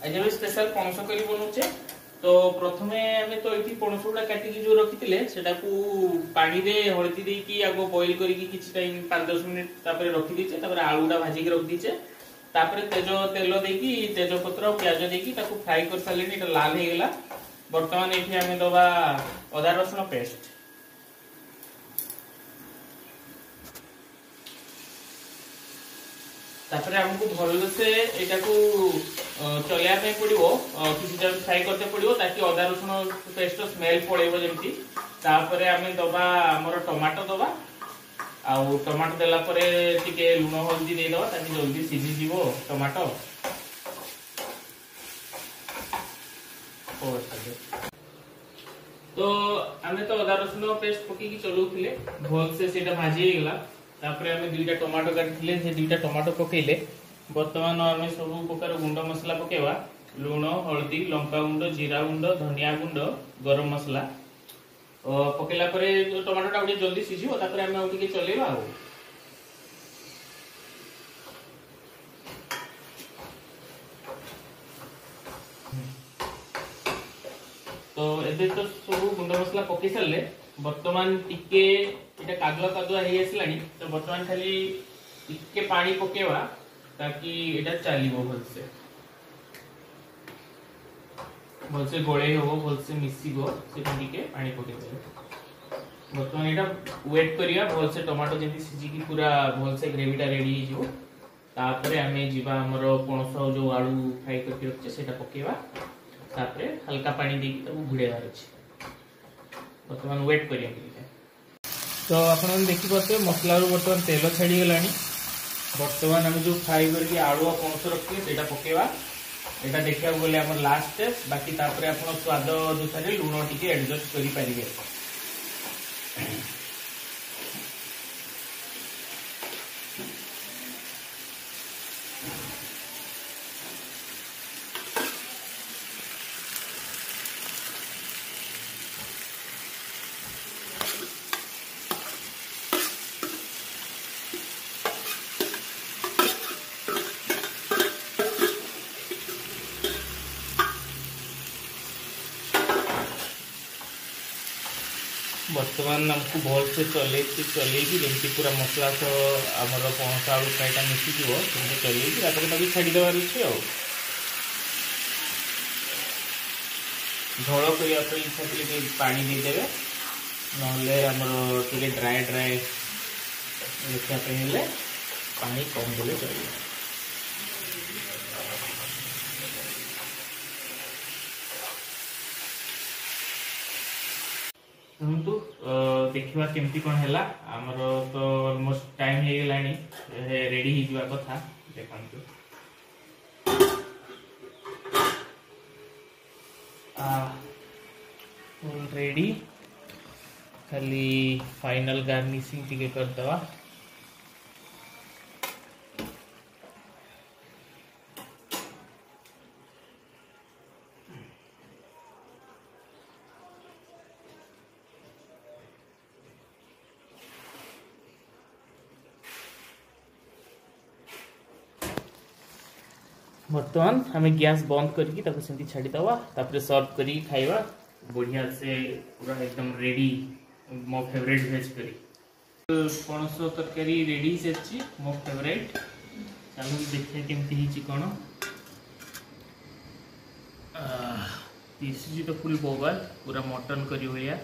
आज हम स्पेशल पणस करी बनौचे। तो प्रथमे आमे तो एठी पणस गुडा काटिकी जो रखिथिले सेटाकू पानी रे हळदी देकी आगो बॉईल करिकी किछि टाइम 5-10 मिनिट तापर रखि दिचे। तापर आलूडा भाजी के रख दिचे। तापर तेल देकी तेज पत्र प्याज देकी ताकू फ्राई कर सालेनी। एटा लाल हे गेला। वर्तमान एठी आमे दबा अदा रसुन पेस्ट। तापर हमको भल से एटा को चलिया पे पड़िवो किछि टाइम फ्राई करते पड़िवो ताकि अदा रसुन पेस्ट स्मेल पड़ेबो जेमति। तापर आमे दबा हमर टमाटो दबा आ टमाटो देला परे टिके लूण हल्दी दे दबा ताकि जल्दी सिझी जीवो टमाटो। तो आमे तो अदा रसुन पेस्ट पकी की चलौथिले भल से सेटा भाजी गेला। तापर आमे दुईटा टमाटो काटिले से दुईटा टमाटो पकेइले। वर्तमान आमे सब प्रकार गुंड मसला पकेवा लूण हल्दी लंका गुंड जीरा गुंड धनिया गुंड गरम मसला पकेला परे टमाटो टा जल्दी सिझिबो। तापर आमे आ टिके चलेबा आ तो एबे तो सब गुंड मसला पके सारले। वर्तमान टिके एटा कादुआ कादुआ हे आसलानी। तो वर्तमान खाली टिके पानी पकेवा ताकि एटा चलीबो भलसे गोळे हो भलसे मिसिबो से टिके पानी पकेबो। वर्तमान एटा वेट करिया भलसे टमाटो जेति सिझी की पूरा भलसे ग्रेवीटा रेडी हे जिवो। तापरे हमें जीवा हमर पणस जो आलू फ्राई करके रखचे सेटा पकेवा। तापरे हल्का पानी देकी तब घुड़ेवार अछि। वर्तमान वेट करिया। तो आपण देखि पाते मसला रो वर्तमान तेल छाडी गेलानी। वर्तमान हम जो फ्राई करके आलू पणस रखिए सेटा पकेवा। एटा देखिया बोले हमर लास्ट स्टेप। बाकी तापरे आपण स्वाद अनुसार लूण टिके एडजस्ट करि पारिबे। वर्तमान हमको भल से चलेगी जमी पूरा मसला तो आमर पणस आलू फ्राईटा मिसिज चलेगी ताकि छाड़देवार अच्छे। झोल करने इच्छा थे पानी देदेवे ना ड्राए ड्राए रखापे पानी कम देले चलिए। देखा केमती कौन है आमर तो ऑलमोस्ट टाइम हो गलानी रेडी हो कथा देखु। रेडी खाली फाइनल गार्निशिंग टिके करदवा। वर्तमान हमें गैस बंद करके सेमती छाड़ी दवा। तापर सर्व करके खाइबा बढ़िया से पूरा एकदम रेडी। मो फेवरेट वेज करी पणस तरकारी रेडी से मो फेवरेट। चलो देखिए केमती हिची cone this is the full बोबाल पूरा मटन करी भलिया।